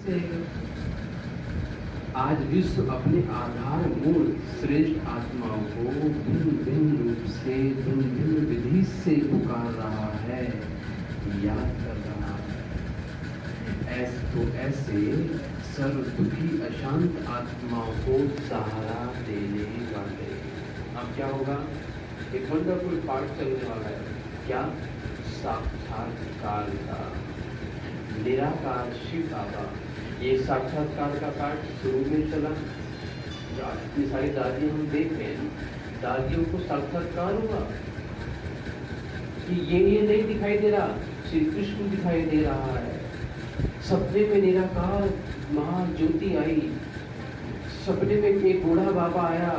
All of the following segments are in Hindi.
से आज विश्व अपने आधार मूल श्रेष्ठ आत्माओं को भिन्न भिन्न रूप से भिन्न भिन्न विधि से पुकार रहा है, याद कर रहा है। ऐसे सर्व दुखी अशांत आत्माओं को सहारा देने वाले। अब क्या होगा? एक वंडरफुल पार्ट चलने वाला है। क्या? साक्षात्कार का। निराकार शिव बाबा, ये साक्षात्कार का पाठ शुरू में चला। इतनी सारी दादियां हम देख रहे हैं, दादियों को साक्षात्कार हुआ कि ये नहीं दिखाई दे रहा, श्री कृष्ण दिखाई दे रहा है। सपने में निराकार महाज्योति आई, सपने में एक बूढ़ा बाबा आया,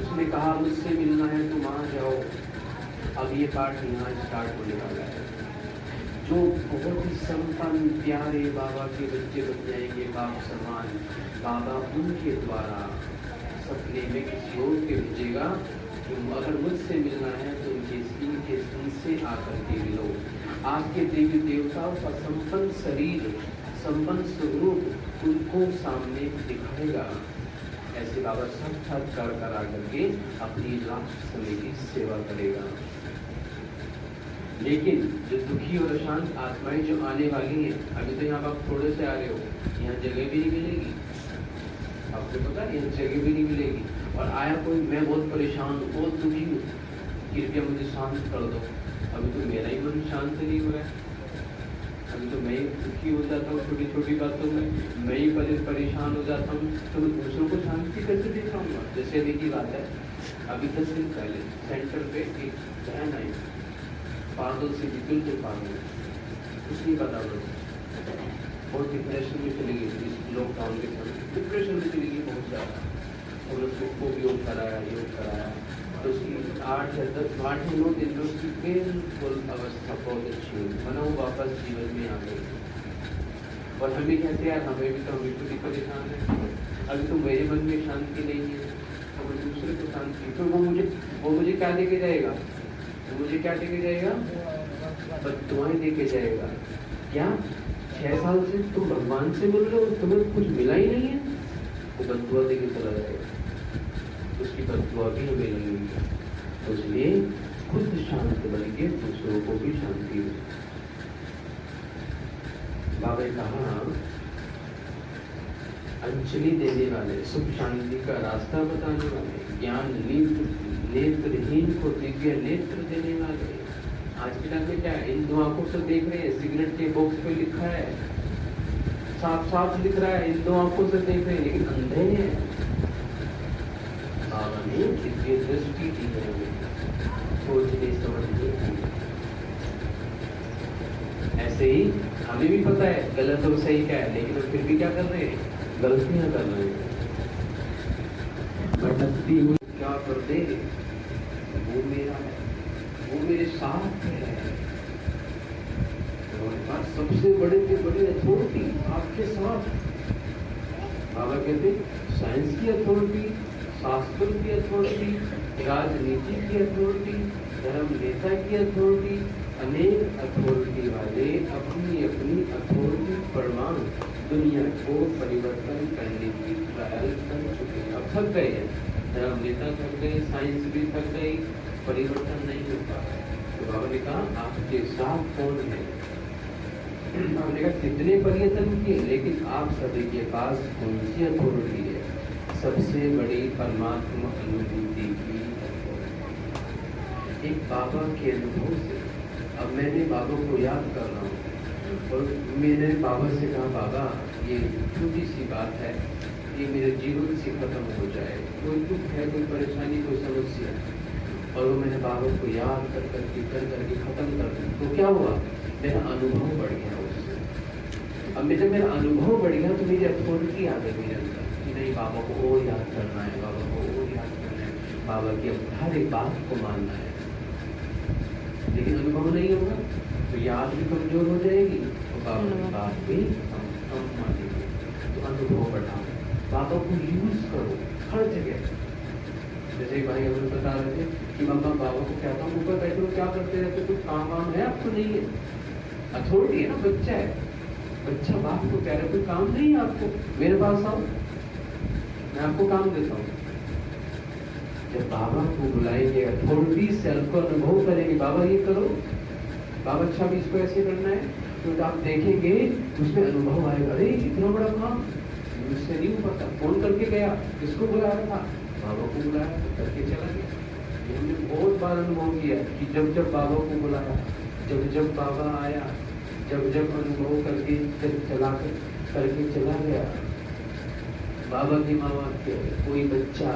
उसने कहा मुझसे मिलना है तुम आ जाओ। अब ये पाठ यहाँ स्टार्ट होने वाला है। जो बहुत ही संपन्न प्यारे बाबा के बच्चे बन जाएंगे बाप समान, बाबा उनके द्वारा सपने में किसी और के भेजेगा कि अगर मुझसे मिलना है तो इनके से आकर के मिलो। आपके देवी देवताओं का संपन्न शरीर, संपन्न स्वरूप उनको सामने दिखाएगा। ऐसे बाबा साक्षात्कार करा करके अपनी लास्ट समय की सेवा करेगा। लेकिन जो दुखी और अशांत आत्माएं जो आने वाली हैं, अभी तो यहाँ आप थोड़े से आ रहे हो, यहाँ जगह भी नहीं मिलेगी, आपको पता है यहाँ जगह भी नहीं मिलेगी। और आया कोई, मैं बहुत परेशान हूँ, बहुत दुखी हूँ, कृपया मुझे शांत कर दो। अभी तो मेरा ही मन शांत नहीं हो रहा है, अभी तो मैं दुखी हो जाता हूँ छोटी छोटी बातों में, मैं ही परेशान हो जाता हूँ, तो मैं दूसरों को शांति कैसे दे पाऊंगा? जैसे अभी की बात है, अभी 10 दिन पहले सेंटर पे एक बहन आई, पागल से बिल्कुल पागल, कुछ नहीं पता लोग, बहुत डिप्रेशन में चली गई इस लॉकडाउन के समय, डिप्रेशन में चली गई बहुत ज़्यादा। और उसको योग कराया, तो उसकी 8 या 9 दिन में उसकी बिल्कुल अवस्था बहुत अच्छी हुई, मना वो वापस जीवन में आ गई। और हम भी कहते हैं यार हमें भी तो परेशान है, अभी तो मेरे मन में शांति नहीं है, और मैं दूसरे को शांति, तो वो मुझे क्या देके जाएगा? मुझे क्या देके जाएगा? बद्दुआएं देके जाएगा। क्या 6 साल से तुम भगवान से मिल रहे हो, तुम्हें कुछ मिला ही नहीं है, वो बद्दुआ देके चला जाएगा, उसकी बद्दुआ भी हमें लगेगी। तो इसलिए खुद शांत बन के दूसरों को भी शांति दो। बाबा ने कहा अंजलि देने वाले, सुख शांति का रास्ता बताने वाले, ज्ञान नेत्रहीन को दिव्य नेत्र देने वाले। आज के टाइम में क्या है, इन दो आंखों से देख रहे हैं, सिगरेट के बॉक्स पे लिखा है, साफ साफ लिख रहा है, इन दो आंखों से देख रहे हैं, लेकिन अंधे हैं। बाबा ने दिव्य दृष्टि दी है, सोचने समझने की। ऐसे ही हमें भी पता है गलत और सही क्या है, लेकिन हम फिर भी क्या कर रहे हैं? गलतियां कर रहे हैं। भटकती हुई क्या कर दे, वो मेरा है, वो मेरे साथ है। सबसे बड़े से बड़ी अथॉरिटी आपके साथ। बाबा कहते साइंस की अथॉरिटी, शास्त्र की अथॉरिटी, राजनीति की अथॉरिटी, धर्म नेता की अथॉरिटी, अनेक अथॉरिटी वाले अपनी अपनी अथॉरिटी प्रमाण दुनिया को परिवर्तन करने की ट्रायल कर चुके हैं। अब थक गए हैं, धर्म नेता थक गए, साइंस भी थक गई, परिवर्तन नहीं होता है। तो बाबा ने कहा आपके साथ कौन है? आपने कहा कितने परिवर्तन किए, लेकिन आप सभी के पास कौन सी अथॉरिटी है? सबसे बड़ी परमात्मा अनुभूति की अथॉरिटी। एक बाबा के अनुभव से, अब मैंने बाबा को याद कर रहा हूँ और मैंने बाबा से कहा बाबा ये छोटी सी बात है, ये मेरे जीवन से खत्म हो जाए, कोई दुख है, कोई परेशानी, कोई समस्या, और वो मैंने बाबा को याद कर करके खत्म कर दिया। तो क्या हुआ? मेरा अनुभव बढ़ गया उससे। अब जब मेरा अनुभव बढ़ गया तो मेरी अथॉरिटी आ गई मेरे अंदर कि नहीं, बाबा को और याद करना है, बाबा को और याद करना है, बाबा की हर एक बात को मानना है। लेकिन अनुभव नहीं होगा तो याद भी कमजोर हो जाएगी और बाबा की बात भी कम मानेंगे। तो अनुभव बढ़ाओ, बाबा को यूज करो हर जगह। जैसे भाई हमें बता रहे थे कि मम्मा बाबा को कहता हूँ ऊपर बैठो, क्या करते रहते, कुछ काम है आपको? नहीं है, अथॉरिटी है ना, बच्चा है, बच्चा बाप को कह रहा है कोई काम नहीं है आपको, मेरे पास आओ, मैं आपको काम देता हूँ। जब बाबा को बुलाएंगे, अथॉरिटी सेल्फ को अनुभव करेंगे, बाबा ये करो, बाबा अच्छा भी इसको ऐसे करना है, तो आप देखेंगे उसमें अनुभव आएगा, अरे इतना बड़ा काम मुझसे नहीं हो पाता। फोन करके गया, किसको बुलाया था? बाबा को बुलाया, करके चला गया। ये हमने बहुत बार अनुभव किया कि जब जब बाबा को बुलाया, जब जब बाबा आया, जब जब अनुभव करके करके चला गया। बाबा की माँ के कोई बच्चा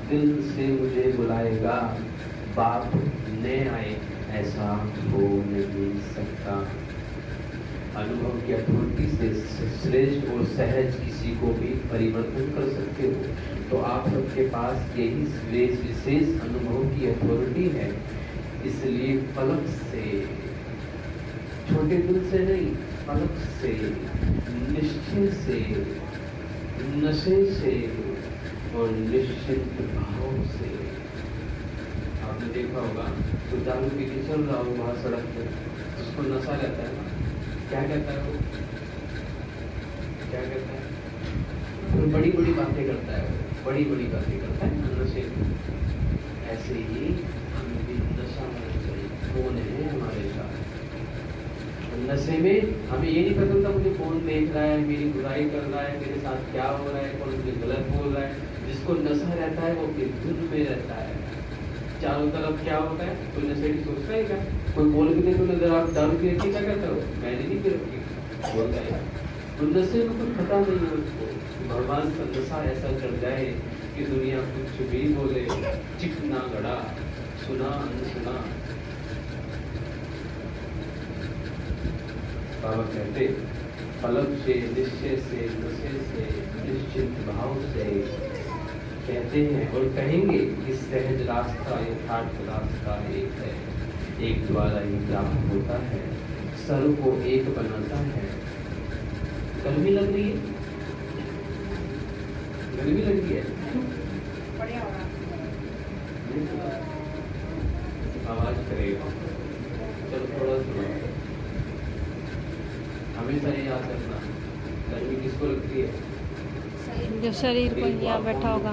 दिल से मुझे बुलाएगा, बाप न आए, ऐसा हो नहीं सकता। अनुभव की अथॉरिटी से श्रेष्ठ और सहज किसी को भी परिवर्तन कर सकते हो। तो आप सबके पास यही विशेष अनुभव की अथॉरिटी है। इसलिए पलक से, छोटे दिल से नहीं, पलक से, निश्चय से, नशे से और निश्चित भाव से। आपने देखा होगा तो दारू पी के चल रहा हो वहां सड़क पे, उसको नशा रहता है ना, क्या कहता है वो, क्या कहता है? तो बड़ी बड़ी बातें करता है, बड़ी बड़ी बातें करता है नशे में। ऐसे ही हमें भी नशा होना चाहिए। कौन है हमारे साथ? नशे में हमें ये नहीं पता चलता मुझे कौन देख रहा है, मेरी बुराई कर रहा है, मेरे साथ क्या हो रहा है, कौन मुझे गलत बोल रहा है। जिसको नशा रहता है वो अपनी धुन में रहता है। चारों तरफ क्या होता है, कोई नशे की सोचता है क्या? कोई बोल के देखो नजर, आप दारू पी रखी, क्या कहता हो? मैंने नहीं पी रखी, बोलता है। तो नशे में कुछ पता नहीं है उसको। भगवान का नशा ऐसा चढ़ जाए कि दुनिया कुछ भी बोले, चिकना गड़ा, सुना अनसुना। बाबा कहते पलक से, निश्चय से, नशे से, निश्चित भाव से कहते हैं और कहेंगे कि सहज रास्ता, यथार्थ रास्ता एक है, एक द्वारा ही प्राप्त होता है, सर्व को एक बनाता है। गर्मी लग रही है, गर्मी लग रही है, आवाज करेगा। चलो थोड़ा थोड़ा हमेशा ये याद रखना, गर्मी किसको लगती है? जो शरीर पर यहाँ बैठा होगा,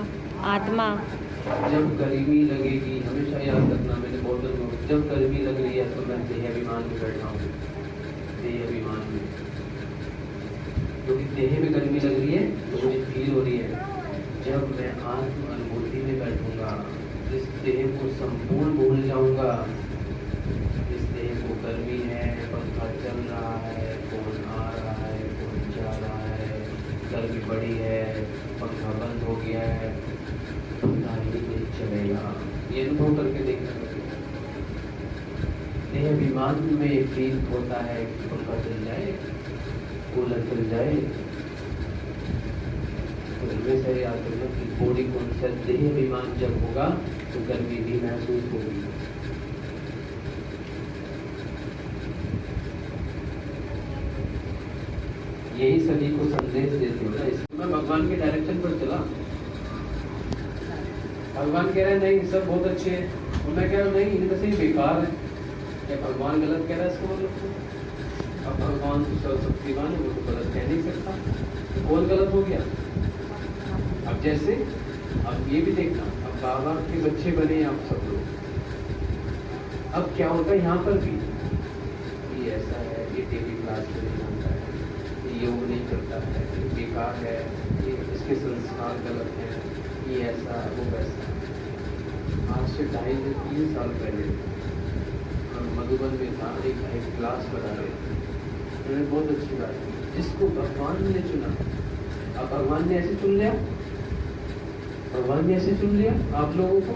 आत्मा। जब गर्मी लगेगी, हमेशा याद रखना, मैंने बहुत अनुभव, जब गर्मी लग रही है तो मैं देह अभिमान में बैठा हूँ, देह अभिमान में, क्योंकि देह में गर्मी लग रही है तो मुझे फील हो रही है। जब मैं आत्म अनुभूति में बैठूंगा, इस देह को संपूर्ण भूल जाऊंगा, इस देह को गर्मी है, पंखा चल रहा है, कौन आ रहा है, कौन जा रहा है, गर्मी बढ़ी है, पंखा बंद हो गया है, पता ही नहीं चलेगा। ये अनुभव करके देखना पड़ेगा। देह अभिमान में फील होता है कि पंखा चल जाए, कूलर चल जाए, तो हमेशा याद रखना कि बॉडी कॉन्सेप्ट, देह अभिमान जब होगा तो गर्मी भी महसूस होगी। यही सभी को संदेश देते हो ना। इसमें भगवान के डायरेक्शन पर चला, भगवान कह रहे हैं नहीं सब बहुत अच्छे हैं, और मैं कह रहा हूँ नहीं इनमें से ही बेकार है। क्या भगवान गलत कह रहा है इसको मतलब? अब भगवान सर्वशक्तिमान है, वो तो गलत कह नहीं सकता। कौन गलत हो गया? अब जैसे अब ये भी देखना, अब बाबा के बच्चे बने आप सब लोग, अब क्या होता है यहाँ पर भी, ये ऐसा है, ये टीवी क्लास में नहीं आता है, ये योग नहीं करता है, ये बेकार है, ये इसके संस्कार गलत हैं, ये ऐसा वो वैसा। आज से 2.5-3 साल पहले हम मधुबन में था, एक क्लास बना रहे थे, उन्होंने बहुत अच्छी बात की, जिसको भगवान ने चुना। अब भगवान ने ऐसे चुन लिया, भगवान ने ऐसे चुन लिया आप लोगों को,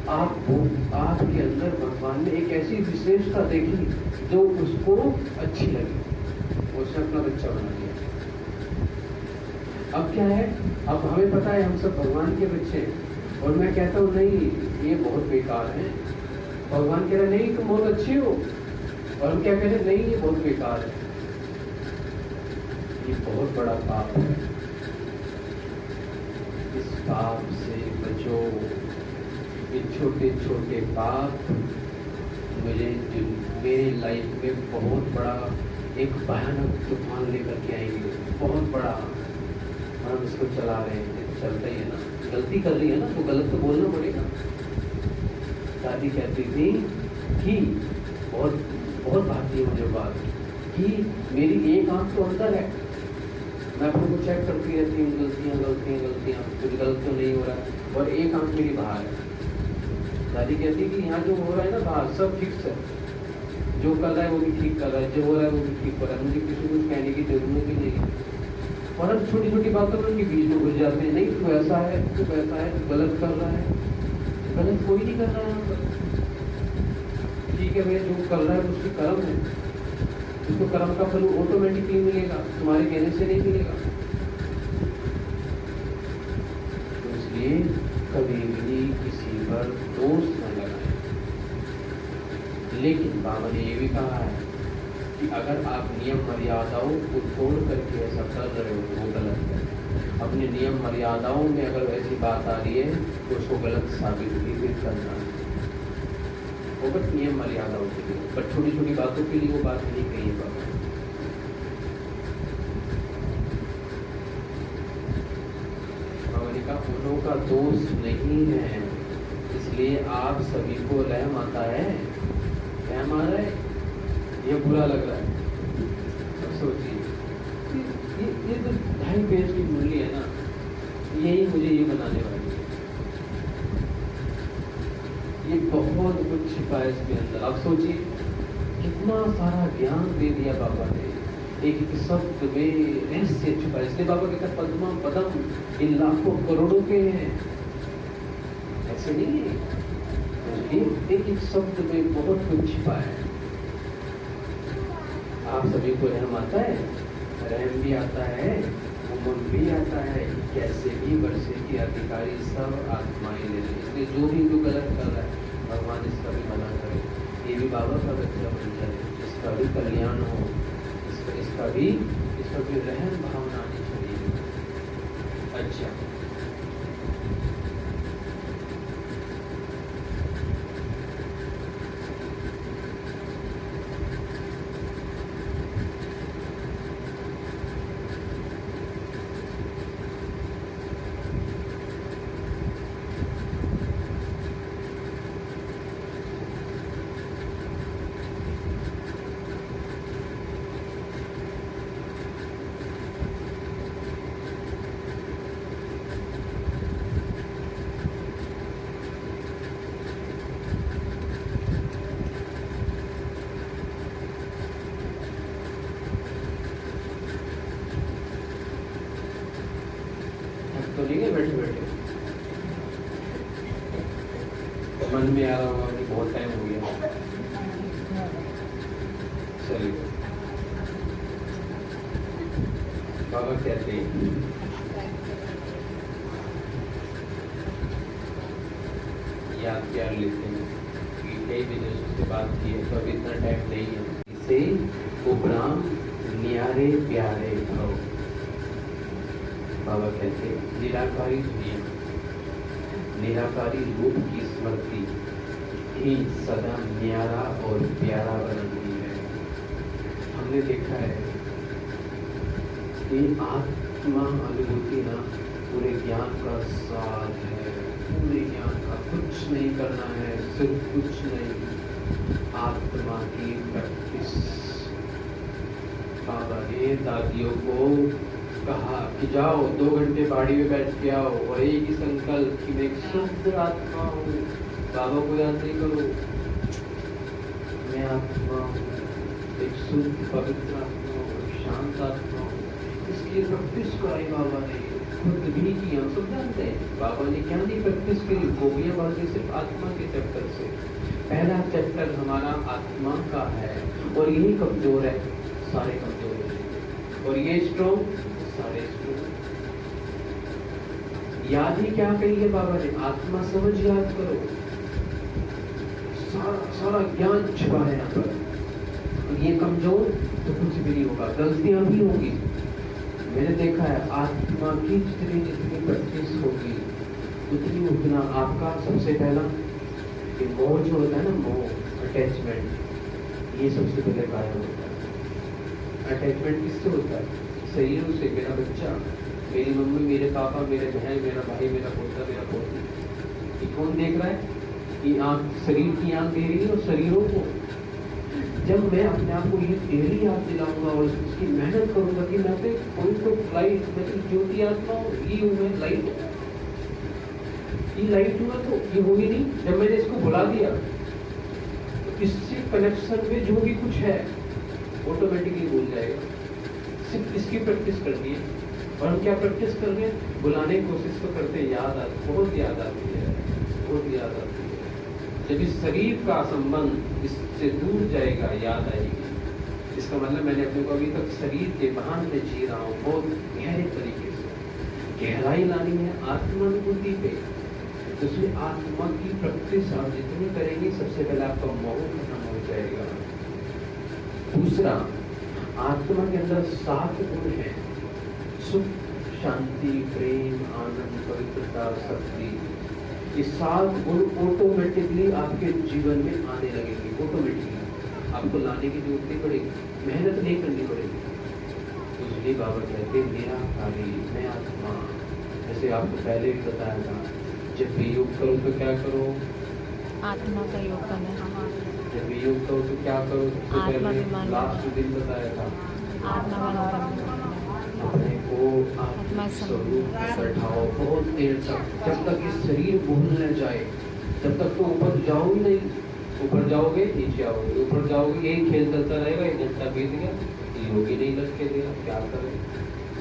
आपके अंदर भगवान ने एक ऐसी विशेषता देखी जो उसको अच्छी लगी, उसने अपना बच्चा बना दिया। अब क्या है, अब हमें पता है हम सब भगवान के बच्चे हैं, और मैं कहता हूँ नहीं ये बहुत बेकार है, भगवान कह रहे नहीं तुम बहुत अच्छे हो, और हम क्या कह रहे नहीं ये बहुत बेकार है। ये बहुत बड़ा पाप है, इस पाप से बचो। ये छोटे छोटे पाप मुझे मेरे लाइफ में बहुत बड़ा एक भयानक तूफान लेकर के आएंगे, बहुत बड़ा, और हम इसको चला रहे हैं, तो चलता ही है ना, गलती कर रही है ना, तो गलत तो बोलना पड़ेगा। दादी कहती थी कि बहुत बहुत भागती है मुझे बात कि मेरी एक आंख तो अंदर है, मैं अपने को चेक करती रहती हूँ, गलतियाँ कुछ गलत तो नहीं हो रहा है, और एक आंख मेरी बाहर है। दादी कहती है कि यहाँ जो हो रहा है ना बाहर सब फिक्स है, जो कर रहा है वो भी ठीक कर रहा है, जो हो रहा है वो भी ठीक कर रहा है, मुझे किसी को कुछ कहने की जरूरत ही नहीं है। और हम छोटी छोटी बातों में उनके बीच में घुस जाते हैं, नहीं तू ऐसा है, तू वैसा है, तू गलत कर रहा है। गलत कोई नहीं कर रहा है यहाँ पर, ठीक है भैया, जो कर रहा है उसकी कर्म है, उसको कर्म का फल ऑटोमेटिकली मिलेगा, तुम्हारे कहने से नहीं मिलेगा। तो इसलिए कभी भी किसी पर दोष न लगाएं। लेकिन बाबा ने ये भी कहा है कि अगर आप नियम मर्यादाओं को तोड़ करके ऐसा कर रहे हो तो वो गलत है। अपने नियम मर्यादाओं में अगर ऐसी बात आ रही है तो उसको गलत साबित भी फिर करना है, वो बस नियम मर्यादाओं के लिए, पर छोटी छोटी बातों के लिए वो बात नहीं कही है बाबा। बाबा ने कहा उन्हों का दोष नहीं है, इसलिए आप सभी को रहम आता है, रहम आ रहा है, ये बुरा लग रहा है। अब सोचिए ये तो 2.5 पेज की मूल्य है ना, यही मुझे ये बनाने वाली है, ये बहुत कुछ छिपा है इसके अंदर। अब सोचिए कितना सारा ज्ञान दे दिया बाबा ने, एक एक शब्द में रहस्य छिपा है। इसलिए बाबा कहता पद्मा पदम इन लाखों करोड़ों के हैं, ऐसे नहीं है, एक एक शब्द में बहुत कुछ छिपा है। आप सभी को रहम आता है, रहम भी आता है, उमंग भी आता है, कैसे भी वर्षे के अधिकारी सब आत्माएं ले रहे। इसलिए जो भी जो गलत कर रहा है भगवान इसका भी भला करे, ये भी बाबा का बच्चा बन जाए, इसका भी कल्याण हो, इसका भी रहम भावना आनी चाहिए। अच्छा, तो नहीं है बैठे बैठे मन में आ रहा होगा कि बहुत टाइम हो गया। चलिए बाबा कहते हैं याद प्यार लेते हैं कि कई बिजनेस से बात की है, तो अभी इतना टाइम नहीं है। इसे उपराम न्यारे प्यारे भाव बाबा कहते हैं निराकारी दुनिया, निराकारी रूप की स्मृति ही सदा न्यारा और प्यारा बनती है। हमने देखा है कि आत्मा अनुभूति ना पूरे ज्ञान का सार है, पूरे ज्ञान का कुछ नहीं करना है, सिर्फ कुछ नहीं, आत्मा की प्रैक्टिस। बाबा ने दादियों को कहा कि जाओ 2 घंटे पहाड़ी में बैठ के आओ और एक ही संकल्प कि मैं एक शुद्ध आत्मा हूँ। बाबा को याद नहीं करो, मैं आत्मा हूँ, एक शुद्ध पवित्र आत्मा हूँ, शांत आत्मा हूँ। इसलिए प्रैक्टिस कराई बाबा ने, खुद भी की। हम सब जानते हैं बाबा ने क्या नहीं प्रैक्टिस करी, गोलियां बांधी सिर्फ आत्मा के चैप्टर से। पहला चैप्टर हमारा आत्मा का है और यही कमजोर है, सारे कमजोर है, और ये स्ट्रॉन्ग सारे स्ट्रॉन्ग। याद ही क्या कही है बाबा ने, आत्मा समझ याद करो, सारा ज्ञान छिपा है यहाँ पर। ये कमजोर तो कुछ भी नहीं होगा, गलतियां भी होगी। मैंने देखा है आत्मा की जितनी प्रैक्टिस होगी उतना आपका सबसे पहला ये मोह जो होता है ना, मोह अटैचमेंट, ये सबसे पहले गायब होता है। अटैचमेंट किससे होता है? शरीरों से। मेरा बच्चा, मेरी मम्मी, मेरे पापा, मेरे बहन, मेरा भाई, मेरा पोता, मेरा पोती, ये कौन देख रहा है? ये आँख, शरीर की आँख दे रही है और शरीरों को। जब मैं अपने आप को ये डेली याद दिलाऊंगा और उसकी मेहनत करूंगा कि मैं पे कोई तो लाइट, मतलब ज्योति आत्मा हूँ, ये हूँ मैं, लाइट, ये लाइट हुआ तो ये होगी नहीं। जब मैंने इसको बुला दिया तो इससे कनेक्शन में जो भी कुछ है ऑटोमेटिकली भूल जाएगा। सिर्फ इसकी प्रैक्टिस करनी है। और हम क्या प्रैक्टिस कर रहे हैं? बुलाने की कोशिश तो करते हैं, याद आती, बहुत याद आती है, बहुत याद आती है। जब इस शरीर का संबंध इससे दूर जाएगा, याद आएगी। इसका मतलब मैंने अपने को अभी तक शरीर के भान में जी रहा हूँ, बहुत गहरे तरीके से। गहराई लानी है आत्मानुभूति पे, तो उसमें आत्मा की प्रैक्टिस आप जितनी करेंगे, सबसे पहले आपका मोह खत्म हो जाएगा। दूसरा, आत्मा के अंदर 7 गुण हैं: सुख, शांति, प्रेम, आनंद, पवित्रता, शक्ति। ये 7 गुण ऑटोमेटिकली आपके जीवन में आने लगेंगे। ऑटोमेटिकली आपको लाने की जरूरत नहीं पड़ेगी, मेहनत नहीं करनी पड़ेगी। तो इसलिए बाबा कहते मेरा कार्य, मैं आत्मा। जैसे आपको पहले भी बताया था, जब भी योग करो तो क्या करो? आत्मा का योग करना। जब भी योग करो तो क्या करो? सबसे पहले लास्ट दिन बताया था, आत्मा का योग अपने को आत्मा स्वरूप बैठाओ बहुत देर तक, जब तक ये शरीर भूल न जाए, तब तक तो ऊपर जाओ ही नहीं। ऊपर जाओगे नीचे आओगे, ऊपर जाओगे, यही खेल चलता रहेगा। 1 घंटा बीत गया, योग ही नहीं लटके दिया, क्या करें?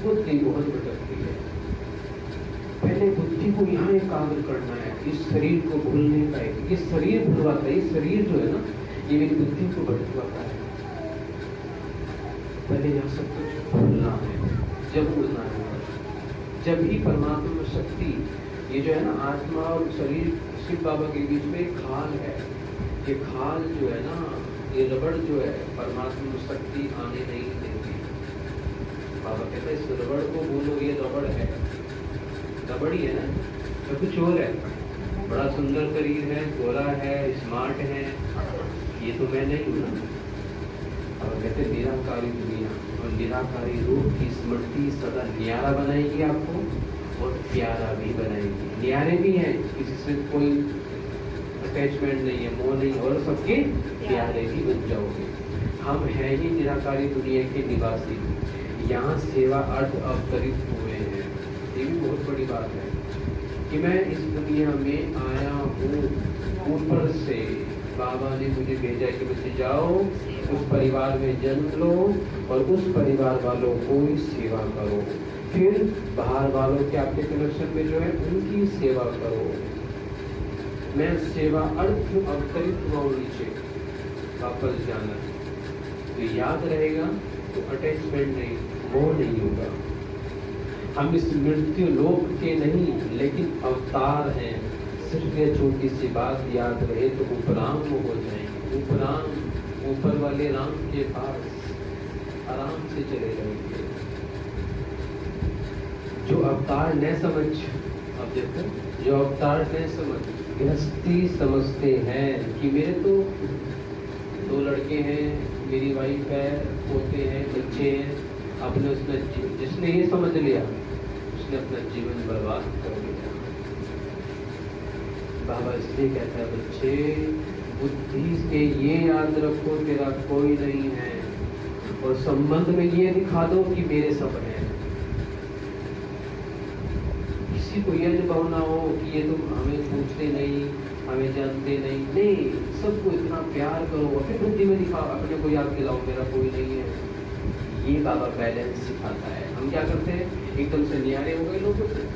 बुद्धि बहुत भटकती है। पहले बुद्धि को यहाँ एकाग्र करना है, इस शरीर को भूलने का है। ये शरीर भूलवाता है, ये शरीर जो है ना, ये मेरी बुद्धि को भटकवाता है। पहले यहाँ सब कुछ भूलना है, जब उड़ना है, जब ही परमात्मा में शक्ति, ये जो है ना आत्मा और शरीर, शिव बाबा के बीच में एक खाल है। ये खाल जो है ना, ये रबड़ जो है, परमात्मा में शक्ति आने नहीं देती। बाबा कहते हैं इस रबड़ को बोलो, ये रबड़ है, रबड़ ही है ना, सब कुछ और है। बड़ा सुंदर शरीर है, गोरा है, स्मार्ट है, ये तो मैं नहीं हूँ ना। और कहते निराकारी दुनिया और निराकारी रूप की स्मृति सदा न्यारा बनाएगी आपको और प्यारा भी बनाएगी। न्यारे भी हैं, किसी से कोई अटैचमेंट नहीं है, मोह नहीं, और सबके प्यारे भी बन जाओगे। हम हैं ही निराकारी दुनिया के निवासी, यहाँ सेवा अर्थ अवतरित हुए हैं। ये भी बहुत बड़ी बात है कि मैं इस दुनिया में आया हूँ ऊपर से। बाबा ने मुझे भेजा कि मुझे जाओ, उस परिवार में जन्म लो और उस परिवार वालों को सेवा करो, फिर बाहर वालों के आपके कनेक्शन में जो है उनकी सेवा करो। मैं सेवा अर्थ अवतरित हुआ नीचे, वापस जाना तो याद रहेगा, तो अटैचमेंट नहीं, वो नहीं होगा। हम इस मृत्यु लोक के नहीं लेकिन अवतार हैं। सिर्फ ये छोटी सी बात याद रहे तो उपराम हो जाएंगे। उपराम, ऊपर वाले राम के पास आराम से चले जाएंगे। जो अवतार न समझ, अब देखो, जो अवतार न समझ गृहस्थी समझते हैं कि मेरे तो 2 लड़के हैं, मेरी वाइफ है, पोते हैं, बच्चे हैं, अपने उसने, जिसने ये समझ लिया उसने अपना जीवन बर्बाद कर दिया। बाबा इसलिए कहता है बच्चे, बुद्धि से ये याद रखो तेरा कोई नहीं है, और संबंध में ये दिखा दो कि मेरे सब हैं। किसी को ये अनुभव ना हो कि ये तुम हमें पूछते नहीं, हमें जानते नहीं, नहीं, सबको इतना प्यार करो, अपनी बुद्धि में दिखाओ, अपने को याद दिलाओ मेरा कोई नहीं है। ये बाबा बैलेंस सिखाता है। हम क्या करते हैं, एकदम से न्यारे हो गए लोगों से,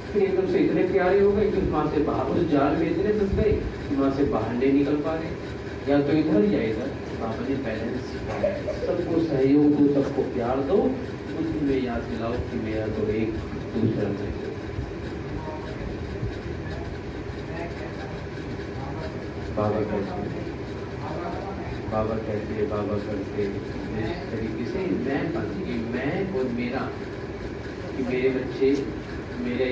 फिर एकदम से इतने प्यारे हो गए कि वहां से बाहर, उस जाल में इतने फंस गए कि वहां से बाहर नहीं निकल पा रहे, या तो इधर या इधर। बाबा ने बैलेंस सिखाया है, सबको सहयोग दो, सबको प्यार दो, उसमें याद दिलाओ कि मेरा तो एक दूसरा नहीं। बाबा कहते, बाबा कहते, बाबा करते इस तरीके से मैं बन गई, मैं और मेरा, कि मेरे बच्चे मेरे